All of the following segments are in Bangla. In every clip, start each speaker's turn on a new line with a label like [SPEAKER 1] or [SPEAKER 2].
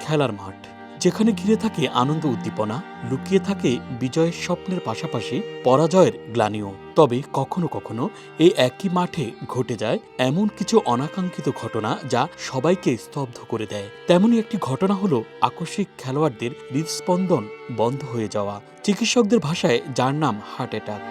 [SPEAKER 1] খেলার মাঠ, যেখানে ঘিরে থাকে আনন্দ উদ্দীপনা, লুকিয়ে থাকে বিজয়ের স্বপ্নের পাশাপাশি পরাজয়ের গ্লানিও। তবে কখনো কখনো এই একই মাঠে ঘটে যায় এমন কিছু অনাকাঙ্ক্ষিত ঘটনা যা সবাইকে স্তব্ধ করে দেয়। তেমনই একটি ঘটনা হলো আকস্মিক খেলোয়াড়দের হৃদস্পন্দন বন্ধ হয়ে যাওয়া, চিকিৎসকদের ভাষায় যার নাম হার্ট অ্যাটাক।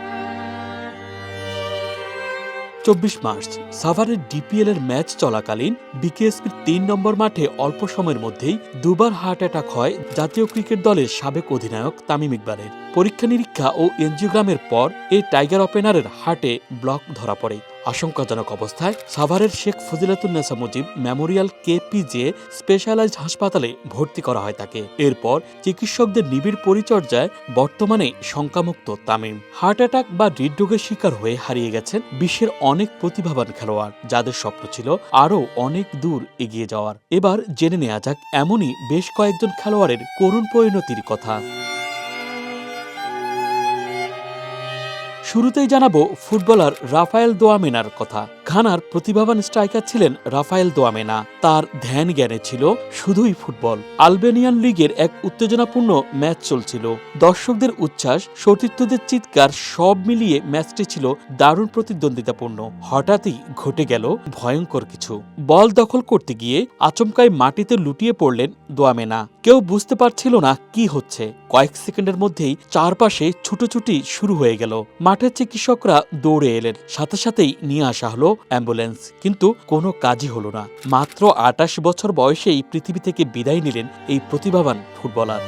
[SPEAKER 1] 24 মার্চ সাভারের ডিপিএল এর ম্যাচ চলাকালীন বিকেএসপির 3 নম্বর মাঠে অল্প সময়ের মধ্যেই দুবার হার্ট অ্যাটাক হয় জাতীয় ক্রিকেট দলের সাবেক অধিনায়ক তামিম ইকবালের। পরীক্ষা নিরীক্ষা ও এনজিওগ্রামের পর এই টাইগার ওপেনারের হার্টে ব্লক ধরা পড়ে। আশঙ্কাজনক অবস্থায় সাভারের Sheikh Fazilatunnesa Mujib memorial KPJ specialised হাসপাতালে ভর্তি করা হয় তাকে। এরপর চিকিৎসকদের নিবিড় পরিচর্যায় বর্তমানে শঙ্কামুক্ত তামিম। হার্ট অ্যাটাক বা হৃদরোগের শিকার হয়ে হারিয়ে গেছেন বিশ্বের অনেক প্রতিভাবান খেলোয়াড়, যাদের স্বপ্ন ছিল আরও অনেক দূর এগিয়ে যাওয়ার। এবার জেনে নেওয়া যাক এমনই বেশ কয়েকজন খেলোয়াড়ের করুণ পরিণতির কথা। শুরুতেই জানাবো ফুটবলার রাফায়েল দোয়ামেনার কথা। ঘানার প্রতিভাবান স্ট্রাইকার ছিলেন রাফায়েল দোয়ামেনা। তার ধ্যান জ্ঞানে ছিল শুধুই ফুটবল। আলবেনিয়ান লিগের এক উত্তেজনাপূর্ণ ম্যাচ চলছিল। দর্শকদের উচ্ছ্বাস, সতীর্থদের চিৎকার সব মিলিয়ে ম্যাচটি ছিল দারুণ প্রতিদ্বন্দ্বিতাপূর্ণ। হঠাৎই ঘটে গেল ভয়ঙ্কর কিছু। বল দখল করতে গিয়ে আচমকাই মাটিতে লুটিয়ে পড়লেন দোয়ামেনা। কেউ বুঝতে পারছিল না কি হচ্ছে। কয়েক সেকেন্ডের মধ্যেই চারপাশে ছুটোছুটি শুরু হয়ে গেল। মাঠের চিকিৎসকরা দৌড়ে এলেন, সাথে সাথেই নিয়ে আসা হলো অ্যাম্বুলেন্স, কিন্তু কোনো কাজই হলো না। মাত্র 28 বছর বয়সেই পৃথিবী থেকে বিদায় নিলেন এই প্রতিভাবান ফুটবলার।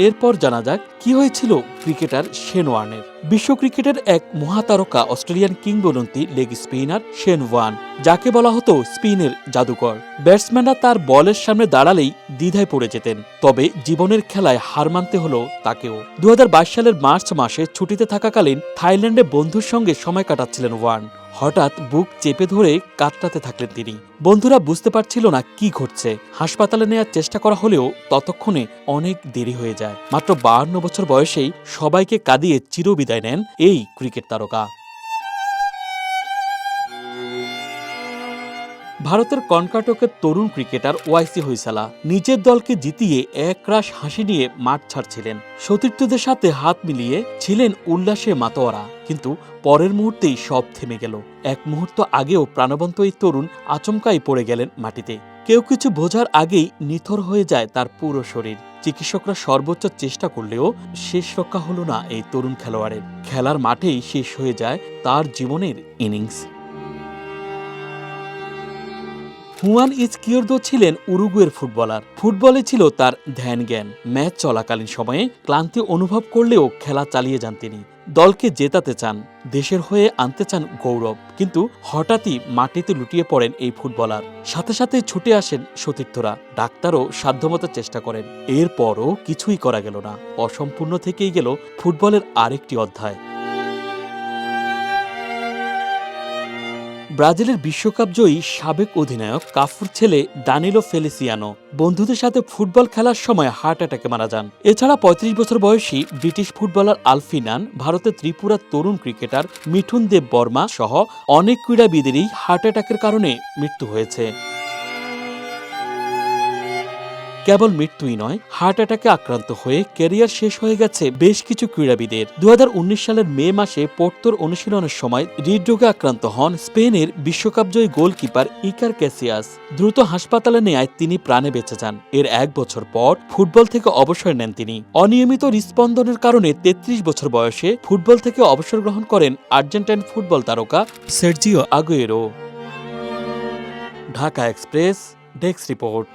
[SPEAKER 1] এরপর জানা যাক কি হয়েছিল ক্রিকেটার শেন ওয়ার্নের। বিশ্ব ক্রিকেটের এক মহাতারকা অস্ট্রেলিয়ান কিংবদন্তি লেগ স্পিনার শেন ওয়ার্ন, যাকে বলা হতো স্পিনের জাদুকর। ব্যাটসম্যানরা তার বলের সামনে দাঁড়ালেই দ্বিধায় পড়ে যেতেন। তবে জীবনের খেলায় হার মানতে হলো তাকেও। 2022 সালের মার্চ মাসে ছুটিতে থাকাকালীন থাইল্যান্ডে বন্ধুর সঙ্গে সময় কাটাচ্ছিলেন ওয়ার্ন। হঠাৎ বুক চেপে ধরে কাতরাতে থাকলেন তিনি। বন্ধুরা বুঝতে পারছিল না কি ঘটছে। হাসপাতালে নেওয়ার চেষ্টা করা হলেও ততক্ষণে অনেক দেরি হয়ে যায়। মাত্র 52 বছর বয়সেই সবাইকে কাঁদিয়ে চিরবিদায় নেন এই ক্রিকেট তারকা। ভারতের কর্ণাটকের তরুণ ক্রিকেটার ওয়াইসি হইসালা নিজের দলকে জিতিয়ে একরাশ হাসি নিয়ে মাঠ ছাড়ছিলেন। সতীর্থদের সাথে হাত মিলিয়ে ছিলেন উল্লাসে মাতোয়ারা, কিন্তু পরের মুহূর্তেই সব থেমে গেল। এক মুহূর্ত আগেও প্রাণবন্ত এই তরুণ আচমকাই পড়ে গেলেন মাটিতে। কেউ কিছু বোঝার আগেই নিথর হয়ে যায় তার পুরো শরীর। চিকিৎসকরা সর্বোচ্চ চেষ্টা করলেও শেষ রক্ষা হলো না এই তরুণ খেলোয়াড়ের। খেলার মাঠেই শেষ হয়ে যায় তার জীবনের ইনিংস। হুয়ান ইজকিয়োর্দো ছিলেন উরুগুয়ের ফুটবলার। ফুটবলে ছিল তার ধ্যান জ্ঞান। ম্যাচ চলাকালীন সময়ে ক্লান্তি অনুভব করলেও খেলা চালিয়ে যান তিনি। দলকে জেতাতে চান, দেশের হয়ে আনতে চান গৌরব। কিন্তু হঠাৎই মাটিতে লুটিয়ে পড়েন এই ফুটবলার। সাথে সাথে ছুটে আসেন সতীর্থরা, ডাক্তারও সাধ্যমতো চেষ্টা করেন। এরপরও কিছুই করা গেল না। অসম্পূর্ণ থেকেই গেল ফুটবলের আরেকটি অধ্যায়। ব্রাজিলের বিশ্বকাপ জয়ী সাবেক অধিনায়ক কাফুর ছেলে দানিলো ফেলিসিয়ানো বন্ধুদের সাথে ফুটবল খেলার সময় হার্ট অ্যাটাকে মারা যান। এছাড়া 35 বছর বয়সী ব্রিটিশ ফুটবলার আলফিনান, ভারতের ত্রিপুরার তরুণ ক্রিকেটার মিঠুন দেব বর্মা সহ অনেক ক্রীড়াবিদেরই হার্ট অ্যাটাকের কারণে মৃত্যু হয়েছে। কেবল মৃত্যুই নয়, হার্ট অ্যাটাকে আক্রান্ত হয়ে ক্যারিয়ার শেষ হয়ে গেছে বেশ কিছু ক্রীড়াবিদের। 2019 সালের মে মাসে পোর্তোর অনুশীলনের সময় হৃদরোগে আক্রান্ত হন স্পেনের বিশ্বকাপজয়ী গোলকিপার ইকার ক্যাসিয়াস। দ্রুত হাসপাতালে নেয়ায় তিনি প্রাণে বেঁচে যান। এর 1 বছর পর ফুটবল থেকে অবসর নেন তিনি। অনিয়মিত হৃদস্পন্দনের কারণে 33 বছর বয়সে ফুটবল থেকে অবসর গ্রহণ করেন আর্জেন্টাইন ফুটবল তারকা Sergio Aguero. Dhaka express, desk report.